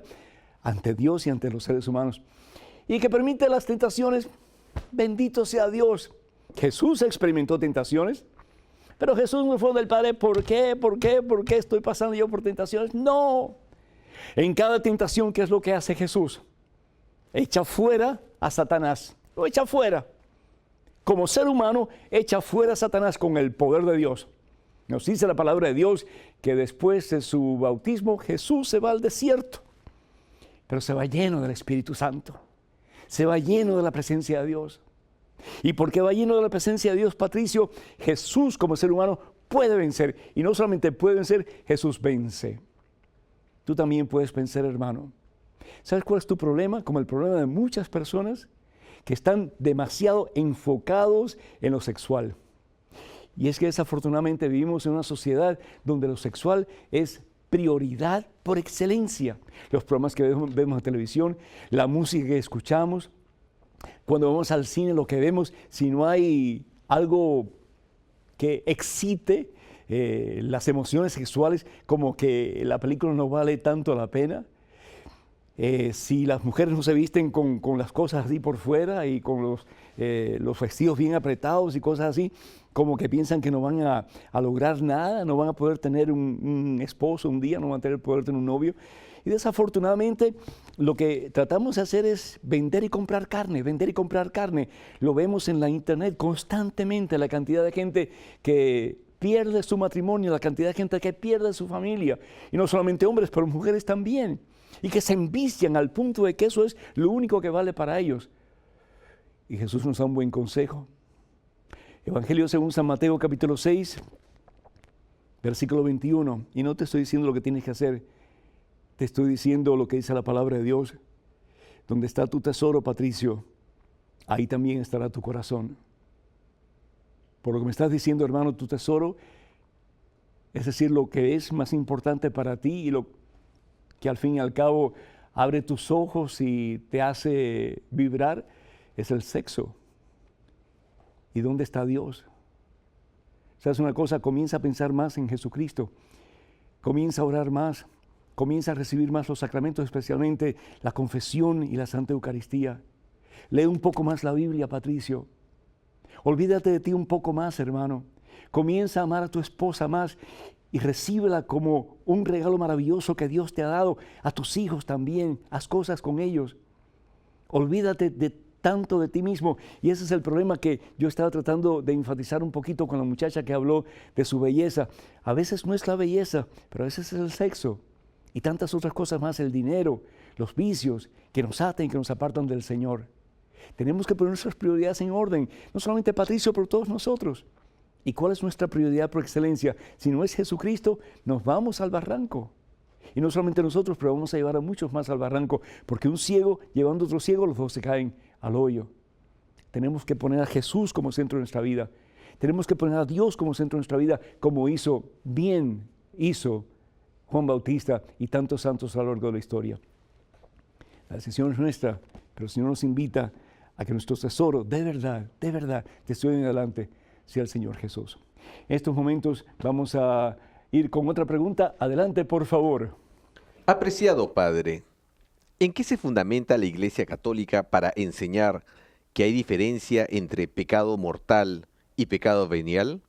ante Dios y ante los seres humanos. Y que permite las tentaciones. Bendito sea Dios. Jesús experimentó tentaciones. Pero Jesús no fue del Padre, ¿por qué? ¿Por qué? ¿Por qué estoy pasando yo por tentaciones? No. En cada tentación, ¿qué es lo que hace Jesús? Echa fuera a Satanás, lo echa fuera. Como ser humano, echa fuera a Satanás con el poder de Dios. Nos dice la palabra de Dios que después de su bautismo, Jesús se va al desierto, pero se va lleno del Espíritu Santo, se va lleno de la presencia de Dios. Y porque va lleno de la presencia de Dios, Patricio, Jesús como ser humano puede vencer. Y no solamente puede vencer, Jesús vence. Tú también puedes vencer, hermano. ¿Sabes cuál es tu problema? Como el problema de muchas personas que están demasiado enfocados en lo sexual. Y es que desafortunadamente vivimos en una sociedad donde lo sexual es prioridad por excelencia. Los programas que vemos en televisión, la música que escuchamos, cuando vamos al cine lo que vemos, si no hay algo que excite las emociones sexuales, como que la película no vale tanto la pena. Si las mujeres no se visten con las cosas así por fuera y con los vestidos bien apretados y cosas así, como que piensan que no van a lograr nada, no van a poder tener un esposo un día, no van a poder tener un novio. Y desafortunadamente lo que tratamos de hacer es vender y comprar carne, vender y comprar carne. Lo vemos en la internet constantemente, la cantidad de gente que pierde su matrimonio, la cantidad de gente que pierde su familia. Y no solamente hombres, pero mujeres también. Y que se envician al punto de que eso es lo único que vale para ellos. Y Jesús nos da un buen consejo. Evangelio según San Mateo capítulo 6, versículo 21. Y no te estoy diciendo lo que tienes que hacer, te estoy diciendo lo que dice la palabra de Dios. Donde está tu tesoro, Patricio, ahí también estará tu corazón. Por lo que me estás diciendo, hermano, tu tesoro, es decir, lo que es más importante para ti y lo que al fin y al cabo abre tus ojos y te hace vibrar, es el sexo. ¿Y dónde está Dios? ¿Sabes una cosa? Comienza a pensar más en Jesucristo. Comienza a orar más. Comienza a recibir más los sacramentos, especialmente la confesión y la Santa Eucaristía. Lee un poco más la Biblia, Patricio. Olvídate de ti un poco más, hermano. Comienza a amar a tu esposa más y recíbela como un regalo maravilloso que Dios te ha dado. A tus hijos también, haz cosas con ellos. Olvídate de tanto de ti mismo. Y ese es el problema que yo estaba tratando de enfatizar un poquito con la muchacha que habló de su belleza. A veces no es la belleza, pero a veces es el sexo. Y tantas otras cosas más, el dinero, los vicios que nos atan, que nos apartan del Señor. Tenemos que poner nuestras prioridades en orden, no solamente Patricio, pero todos nosotros. ¿Y cuál es nuestra prioridad por excelencia? Si no es Jesucristo, nos vamos al barranco. Y no solamente nosotros, pero vamos a llevar a muchos más al barranco, porque un ciego llevando a otro ciego, los dos se caen al hoyo. Tenemos que poner a Jesús como centro de nuestra vida. Tenemos que poner a Dios como centro de nuestra vida, como hizo Juan Bautista y tantos santos a lo largo de la historia. La decisión es nuestra, pero el Señor nos invita a que nuestro tesoro, de verdad, te estoy en adelante, sea el Señor Jesús. En estos momentos vamos a ir con otra pregunta. Adelante, por favor. Apreciado Padre, ¿en qué se fundamenta la Iglesia Católica para enseñar que hay diferencia entre pecado mortal y pecado venial?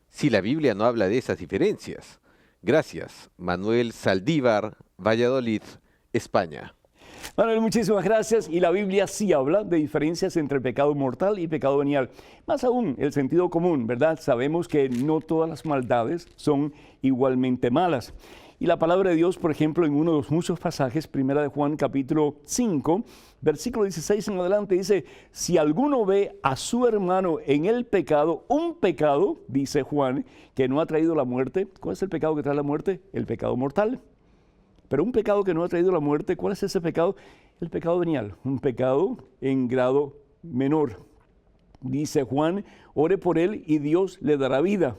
Si la Biblia no habla de esas diferencias. Gracias, Manuel Saldívar, Valladolid, España. Manuel, muchísimas gracias. Y la Biblia sí habla de diferencias entre pecado mortal y pecado venial. Más aún, el sentido común, ¿verdad? Sabemos que no todas las maldades son igualmente malas. Y la palabra de Dios, por ejemplo, en uno de los muchos pasajes, primera de Juan capítulo 5, versículo 16 en adelante, dice, si alguno ve a su hermano en el pecado, un pecado, dice Juan, que no ha traído la muerte. ¿Cuál es el pecado que trae la muerte? El pecado mortal. Pero un pecado que no ha traído la muerte, ¿cuál es ese pecado? El pecado venial, un pecado en grado menor. Dice Juan, ore por él y Dios le dará vida.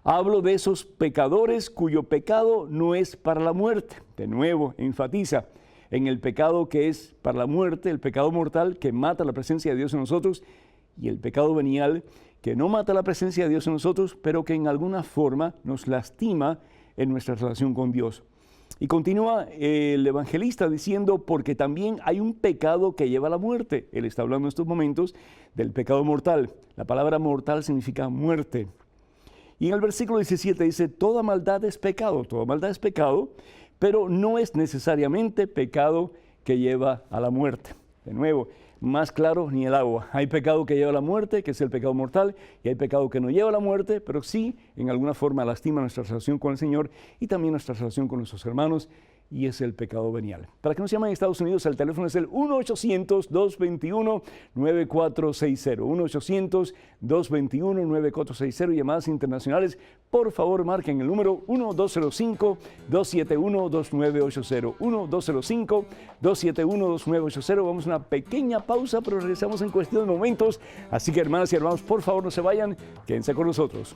Hablo de esos pecadores cuyo pecado no es para la muerte. De nuevo, enfatiza en el pecado que es para la muerte, el pecado mortal que mata la presencia de Dios en nosotros, y el pecado venial que no mata la presencia de Dios en nosotros, pero que en alguna forma nos lastima en nuestra relación con Dios. Y continúa el evangelista diciendo, porque también hay un pecado que lleva a la muerte. Él está hablando en estos momentos del pecado mortal. La palabra mortal significa muerte. Y en el versículo 17 dice, toda maldad es pecado, pero no es necesariamente pecado que lleva a la muerte. De nuevo, más claro ni el agua. Hay pecado que lleva a la muerte, que es el pecado mortal, y hay pecado que no lleva a la muerte, pero sí en alguna forma lastima nuestra relación con el Señor y también nuestra relación con nuestros hermanos, y es el pecado venial. Para que nos llamen en Estados Unidos, el teléfono es el 1-800-221-9460. 1-800-221-9460. Llamadas internacionales, por favor, marquen el número 1-205-271-2980. 1-205-271-2980. Vamos a una pequeña pausa, pero regresamos en cuestión de momentos. Así que, hermanas y hermanos, por favor, no se vayan, quédense con nosotros.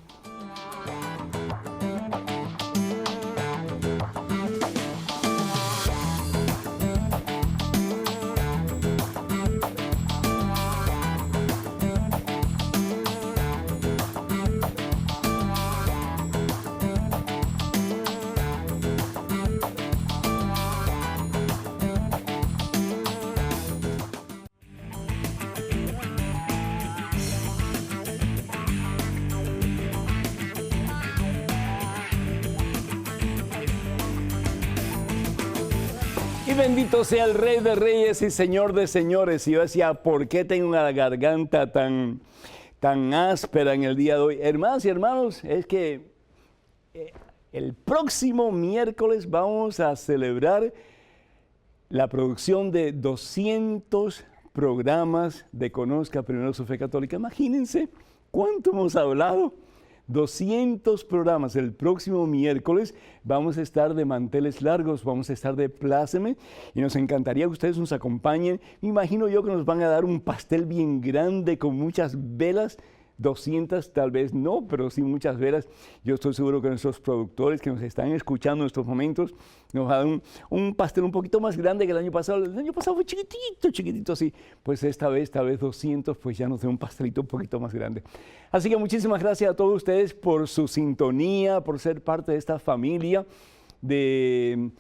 Y bendito sea el Rey de Reyes y Señor de Señores. Y yo decía, ¿por qué tengo una garganta tan áspera en el día de hoy? Hermanas y hermanos, es que el próximo miércoles vamos a celebrar la producción de 200 programas de Conozca Primero su Fe Católica. Imagínense cuánto hemos hablado. 200 programas. El próximo miércoles vamos a estar de manteles largos, vamos a estar de pláceme y nos encantaría que ustedes nos acompañen. Me imagino yo que nos van a dar un pastel bien grande con muchas velas. 200 tal vez no, pero sí muchas velas. Yo estoy seguro que nuestros productores que nos están escuchando en estos momentos nos dan un pastel un poquito más grande que el año pasado. El año pasado fue chiquitito así. Pues esta vez 200, pues ya nos da un pastelito un poquito más grande. Así que muchísimas gracias a todos ustedes por su sintonía, por ser parte de esta familia de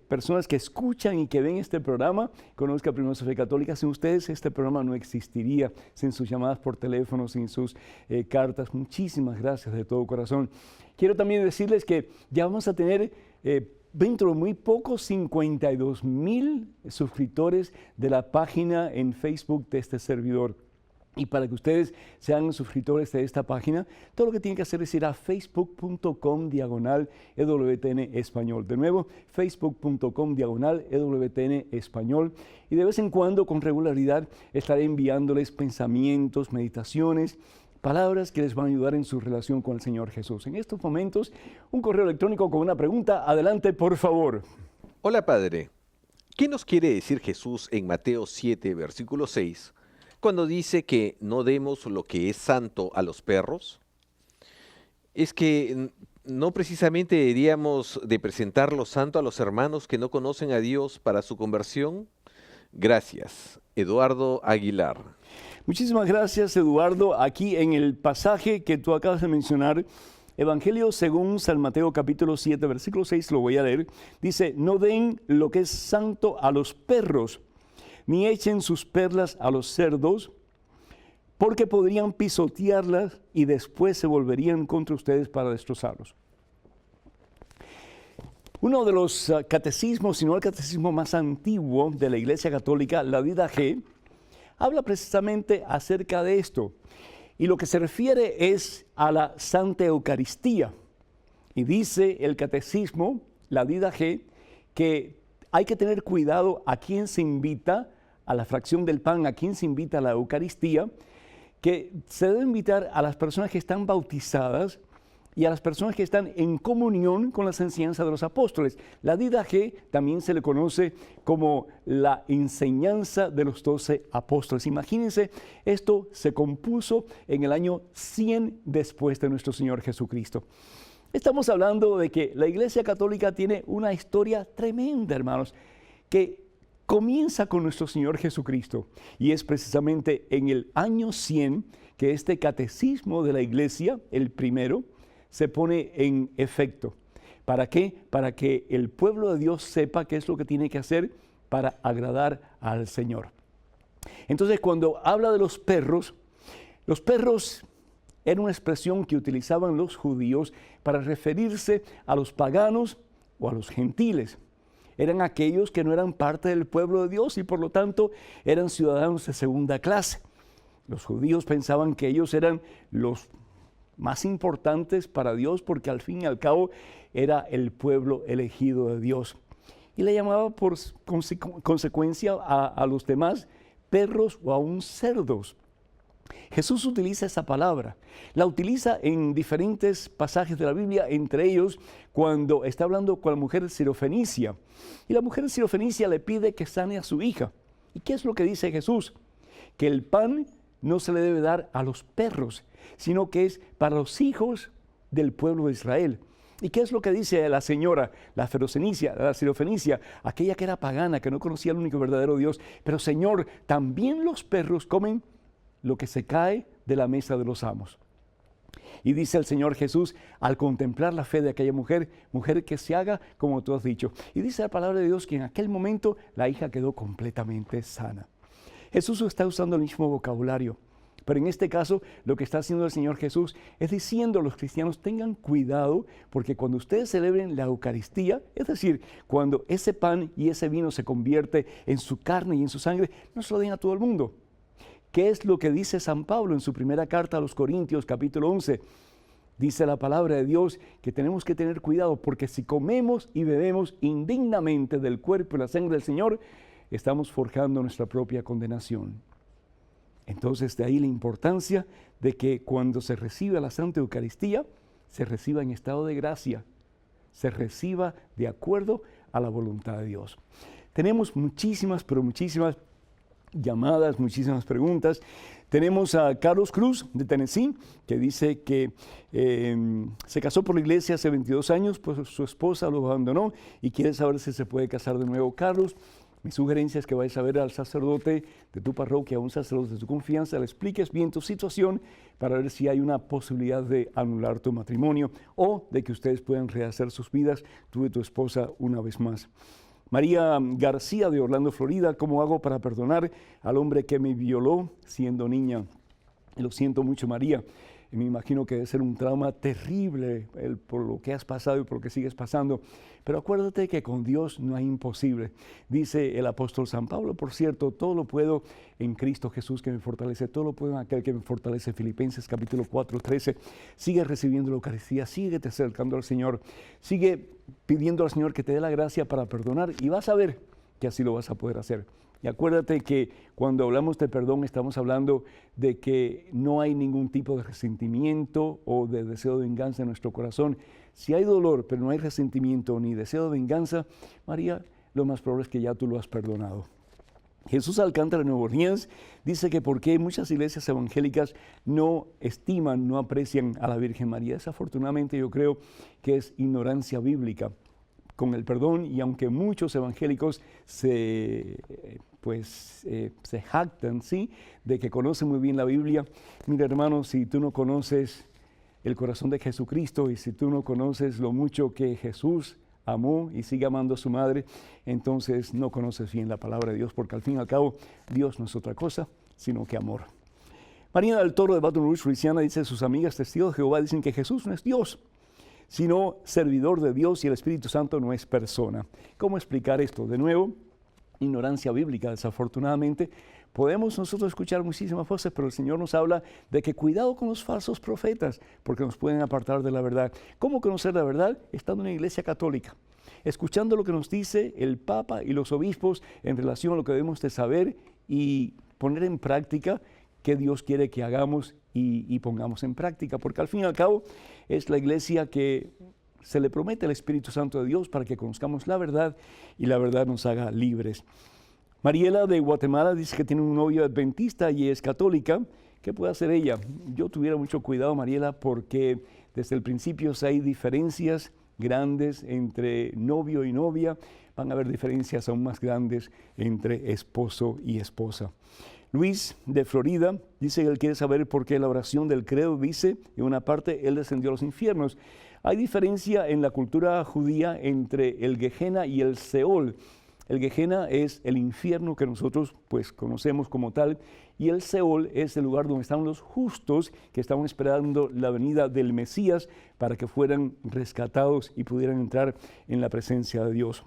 personas que escuchan y que ven este programa. Conozca Primero su Fe Católica. Sin ustedes este programa no existiría, sin sus llamadas por teléfono, sin sus cartas. Muchísimas gracias de todo corazón. Quiero también decirles que ya vamos a tener dentro de muy poco 52,000 suscriptores de la página en Facebook de este servidor. Y para que ustedes sean suscriptores de esta página, todo lo que tienen que hacer es ir a facebook.com/EWTN Español. De nuevo, facebook.com/EWTN Español. Y de vez en cuando, con regularidad, estaré enviándoles pensamientos, meditaciones, palabras que les van a ayudar en su relación con el Señor Jesús. En estos momentos, un correo electrónico con una pregunta. Adelante, por favor. Hola, Padre. ¿Qué nos quiere decir Jesús en Mateo 7, versículo 6? Cuando dice que no demos lo que es santo a los perros? Es que no precisamente deberíamos de presentar lo santo a los hermanos que no conocen a Dios para su conversión. Gracias, Eduardo Aguilar. Muchísimas gracias, Eduardo. Aquí en el pasaje que tú acabas de mencionar, Evangelio según San Mateo capítulo 7, versículo 6, lo voy a leer. Dice, no den lo que es santo a los perros, ni echen sus perlas a los cerdos, porque podrían pisotearlas y después se volverían contra ustedes para destrozarlos. Uno de los catecismos, si no el catecismo más antiguo de la Iglesia Católica, la Didache, habla precisamente acerca de esto. Y lo que se refiere es a la Santa Eucaristía. Y dice el catecismo, la Didache, que hay que tener cuidado a quién se invita a la fracción del pan, a quién se invita a la Eucaristía, que se debe invitar a las personas que están bautizadas y a las personas que están en comunión con las enseñanzas de los apóstoles. La Didache también se le conoce como la enseñanza de los 12 apóstoles. Imagínense, esto se compuso en el año 100 después de nuestro Señor Jesucristo. Estamos hablando de que la Iglesia Católica tiene una historia tremenda, hermanos, que comienza con nuestro Señor Jesucristo. Y es precisamente en el año 100 que este catecismo de la Iglesia, el primero, se pone en efecto. ¿Para qué? Para que el pueblo de Dios sepa qué es lo que tiene que hacer para agradar al Señor. Entonces, cuando habla de los perros Era una expresión que utilizaban los judíos para referirse a los paganos o a los gentiles. Eran aquellos que no eran parte del pueblo de Dios y por lo tanto eran ciudadanos de segunda clase. Los judíos pensaban que ellos eran los más importantes para Dios porque al fin y al cabo era el pueblo elegido de Dios. Y le llamaba por consecuencia a los demás perros o aún cerdos. Jesús utiliza esa palabra, la utiliza en diferentes pasajes de la Biblia, entre ellos cuando está hablando con la mujer sirofenicia. Y la mujer sirofenicia le pide que sane a su hija. ¿Y qué es lo que dice Jesús? Que el pan no se le debe dar a los perros, sino que es para los hijos del pueblo de Israel. ¿Y qué es lo que dice la señora, la sirofenicia, aquella que era pagana, que no conocía al único verdadero Dios? Pero Señor, también los perros comen lo que se cae de la mesa de los amos. Y dice el Señor Jesús, al contemplar la fe de aquella mujer, mujer que se haga como tú has dicho. Y dice la palabra de Dios que en aquel momento la hija quedó completamente sana. Jesús está usando el mismo vocabulario, pero en este caso lo que está haciendo el Señor Jesús es diciendo a los cristianos tengan cuidado porque cuando ustedes celebren la Eucaristía, es decir, cuando ese pan y ese vino se convierte en su carne y en su sangre, no se lo den a todo el mundo. ¿Qué es lo que dice San Pablo en su primera carta a los Corintios, capítulo 11? Dice la palabra de Dios que tenemos que tener cuidado porque si comemos y bebemos indignamente del cuerpo y la sangre del Señor, estamos forjando nuestra propia condenación. Entonces, de ahí la importancia de que cuando se reciba la Santa Eucaristía, se reciba en estado de gracia, se reciba de acuerdo a la voluntad de Dios. Tenemos muchísimas, pero muchísimas llamadas, muchísimas preguntas. Tenemos a Carlos Cruz de Tennessee, que dice que se casó por la iglesia hace 22 años, pues su esposa lo abandonó y quiere saber si se puede casar de nuevo. Carlos, mi sugerencia es que vayas a ver al sacerdote de tu parroquia, a un sacerdote de tu confianza, le expliques bien tu situación para ver si hay una posibilidad de anular tu matrimonio o de que ustedes puedan rehacer sus vidas, tú y tu esposa, una vez más. María García de Orlando, Florida, ¿cómo hago para perdonar al hombre que me violó siendo niña? Lo siento mucho, María. Me imagino que debe ser un trauma terrible por lo que has pasado y por lo que sigues pasando. Pero acuérdate que con Dios no hay imposible. Dice el apóstol San Pablo, por cierto, todo lo puedo en Cristo Jesús que me fortalece, todo lo puedo en aquel que me fortalece. Filipenses capítulo 4, 13. Sigue recibiendo la Eucaristía, síguete acercando al Señor, sigue pidiendo al Señor que te dé la gracia para perdonar y vas a ver que así lo vas a poder hacer. Y acuérdate que cuando hablamos de perdón estamos hablando de que no hay ningún tipo de resentimiento o de deseo de venganza en nuestro corazón. Si hay dolor, pero no hay resentimiento ni deseo de venganza, María, lo más probable es que ya tú lo has perdonado. Jesús Alcántara de Nueva Orleans dice que por qué muchas iglesias evangélicas no estiman, no aprecian a la Virgen María. Desafortunadamente yo creo que es ignorancia bíblica. Con el perdón, y aunque muchos evangélicos se jactan, ¿sí?, de que conocen muy bien la Biblia. Mira, hermano, si tú no conoces el corazón de Jesucristo y si tú no conoces lo mucho que Jesús amó y sigue amando a su madre, entonces no conoces bien la palabra de Dios, porque al fin y al cabo Dios no es otra cosa sino que amor. Marina del Toro de Baton Rouge, Luisiana, dice: sus amigas testigos de Jehová dicen que Jesús no es Dios, sino servidor de Dios, y el Espíritu Santo no es persona. ¿Cómo explicar esto? De nuevo, ignorancia bíblica, desafortunadamente. Podemos nosotros escuchar muchísimas voces, pero el Señor nos habla de que cuidado con los falsos profetas, porque nos pueden apartar de la verdad. ¿Cómo conocer la verdad? Estando en una iglesia católica, escuchando lo que nos dice el Papa y los obispos en relación a lo que debemos de saber y poner en práctica que Dios quiere que hagamos y pongamos en práctica, porque al fin y al cabo es la iglesia que se le promete al Espíritu Santo de Dios para que conozcamos la verdad y la verdad nos haga libres. Mariela de Guatemala dice que tiene un novio adventista y es católica. ¿Qué puede hacer ella? Yo tuviera mucho cuidado, Mariela, porque desde el principio si hay diferencias grandes entre novio y novia, van a haber diferencias aún más grandes entre esposo y esposa. Luis de Florida dice que él quiere saber por qué la oración del credo dice, en una parte, él descendió a los infiernos. Hay diferencia en la cultura judía entre el Gehenna y el Seol. El Gehenna es el infierno que nosotros pues conocemos como tal, y el Seol es el lugar donde están los justos que estaban esperando la venida del Mesías para que fueran rescatados y pudieran entrar en la presencia de Dios.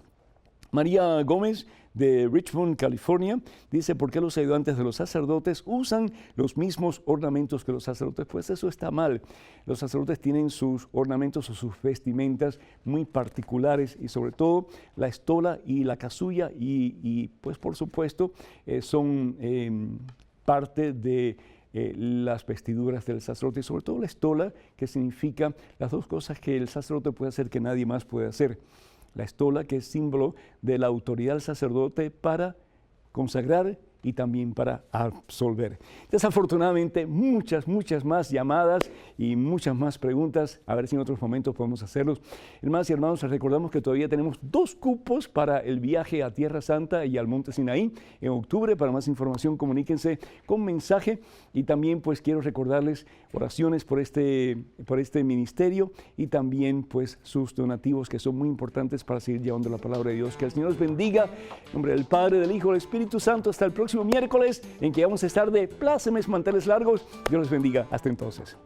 María Gómez de Richmond, California, dice: ¿por qué los ayudantes de los sacerdotes usan los mismos ornamentos que los sacerdotes? Pues eso está mal. Los sacerdotes tienen sus ornamentos o sus vestimentas muy particulares, y sobre todo la estola y la casulla y pues por supuesto son parte de las vestiduras del sacerdote, y sobre todo la estola, que significa las dos cosas que el sacerdote puede hacer que nadie más puede hacer. La estola, que es símbolo de la autoridad del sacerdote para consagrar y también para absolver. Desafortunadamente, muchas más llamadas y muchas más preguntas. A ver si en otros momentos podemos hacerlos. Hermanas y hermanos, les recordamos que todavía tenemos 2 cupos para el viaje a Tierra Santa y al Monte Sinaí en octubre. Para más información, comuníquense con mensaje. Y también pues quiero recordarles oraciones por este ministerio, y también pues sus donativos, que son muy importantes para seguir llevando la palabra de Dios. Que el Señor los bendiga. En nombre del Padre, del Hijo, del Espíritu Santo. Hasta el próximo miércoles, en que vamos a estar de plácemes manteles largos. Dios les bendiga. Hasta entonces.